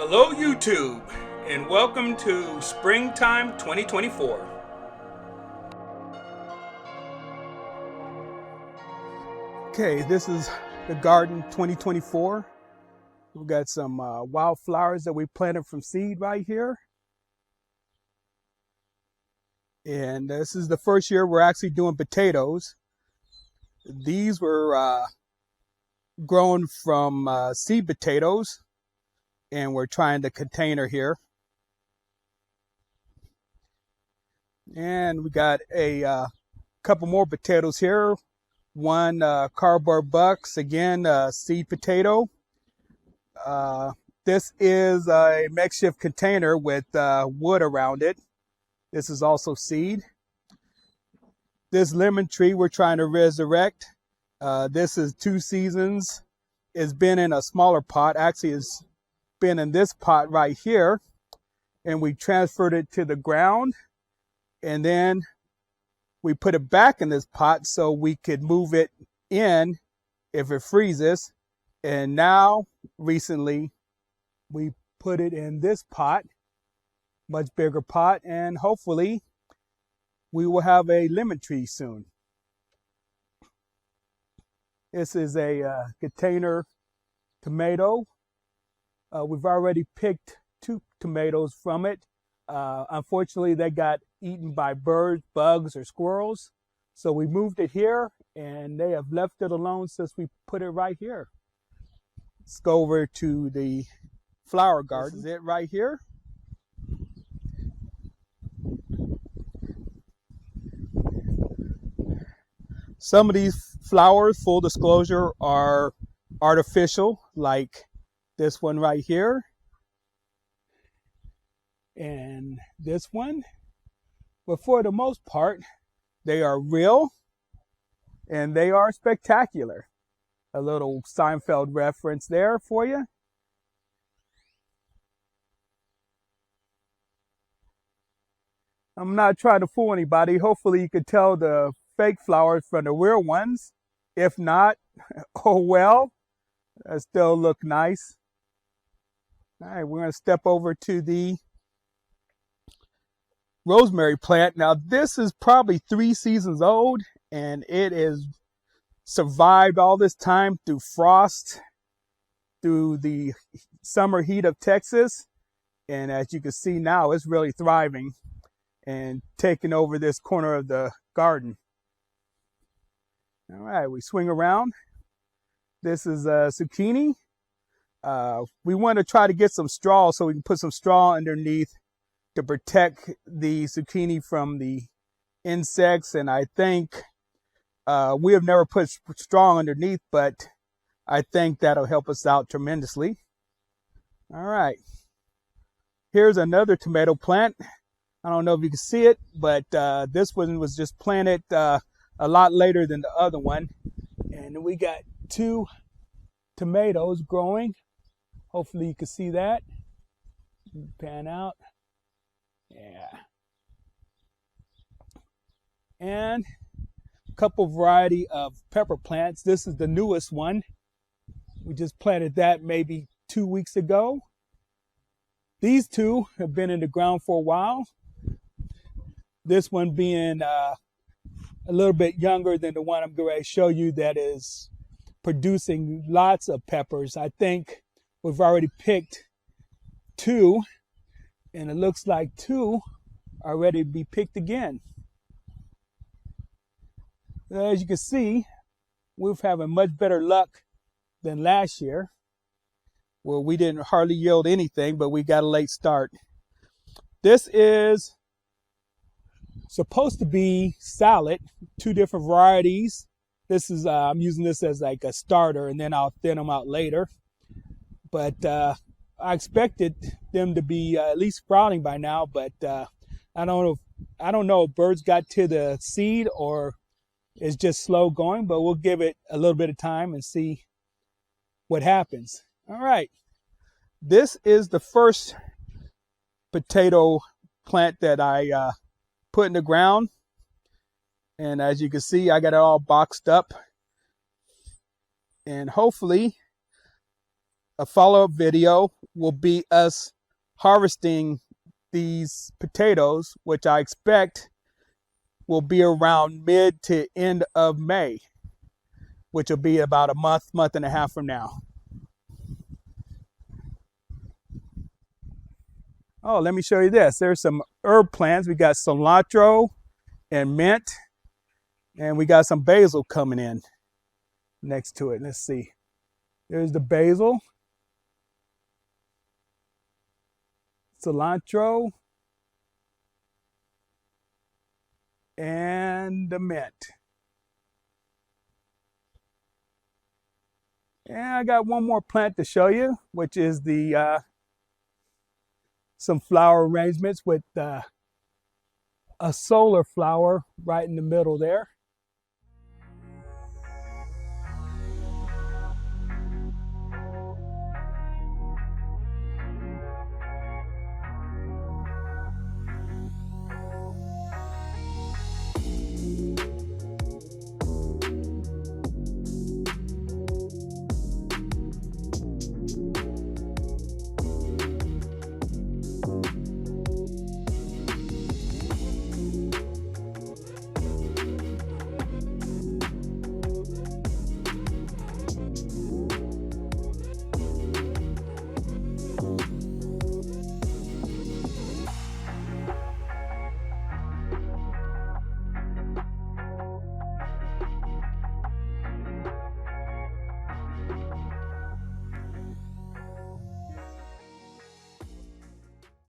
Hello YouTube, and welcome to Springtime 2024. Okay, this is the garden 2024. We've got some wildflowers that we planted from seed right here. And this is the first year we're actually doing potatoes. These were grown from seed potatoes, and we're trying the container here. And we got a couple more potatoes here. One cardboard box, again, seed potato. This is a makeshift container with wood around it. This is also seed. This lemon tree we're trying to resurrect. This is 2 seasons. It's been in a smaller pot. Actually, it's been in this pot right here. And we transferred it to the ground. And then we put it back in this pot so we could move it in if it freezes. And now, recently, we put it in this pot, much bigger pot, and hopefully we will have a lemon tree soon. This is a container tomato. We've already picked 2 tomatoes from it. Unfortunately, they got eaten by birds, bugs, or squirrels. So we moved it here, and they have left it alone since we put it right here. Let's go over to the flower garden. This is it right here. Some of these flowers, full disclosure, are artificial, like this one right here. And this one. But for the most part, they are real and they are spectacular. A little Seinfeld reference there for you. I'm not trying to fool anybody. Hopefully you can tell the fake flowers from the real ones. If not, oh well, they still look nice. All right, we're going to step over to the rosemary plant. Now this is probably 3 seasons old, and it has survived all this time through frost, through the summer heat of Texas. And as you can see now, it's really thriving and taking over this corner of the garden. All right, we swing around. This is zucchini. We want to try to get some straw so we can put some straw underneath to protect the zucchini from the insects. And I think we have never put straw underneath, but I think that'll help us out tremendously. All right. Here's another tomato plant. I don't know if you can see it, but this one was just planted a lot later than the other one. And we got 2 tomatoes growing. Hopefully you can see that. Pan out. Yeah. And a couple variety of pepper plants. This is the newest one. We just planted that maybe 2 weeks ago. These 2 have been in the ground for a while. This one being a little bit younger than the one I'm going to show you that is producing lots of peppers. I think we've already picked 2. And it looks like 2 are ready to be picked again. As you can see, we're having much better luck than last year. Well, we didn't hardly yield anything, but we got a late start. This is supposed to be salad, 2 different varieties. This is, I'm using this as like a starter, and then I'll thin them out later. But I expected them to be at least sprouting by now, but I don't know if birds got to the seed or it's just slow going, but we'll give it a little bit of time and see what happens. All right. This is the first potato plant that I put in the ground. And as you can see, I got it all boxed up. And hopefully a follow-up video will be us harvesting these potatoes, which I expect will be around mid to end of May, which will be about a month and a half from now. Oh, let me show you this. There's some herb plants. We got cilantro and mint, and we got some basil coming in next to it. Let's see. There's the basil, cilantro, and the mint. And I got one more plant to show you, which is the some flower arrangements with a solar flower right in the middle there.